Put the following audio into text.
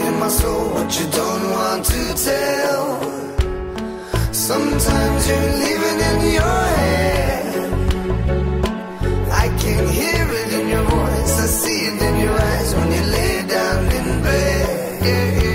in my soul what you don't want to tell. Sometimes you're living in your head. I can hear it in your voice, I see it in your eyes when you lay down in bed. Yeah, yeah.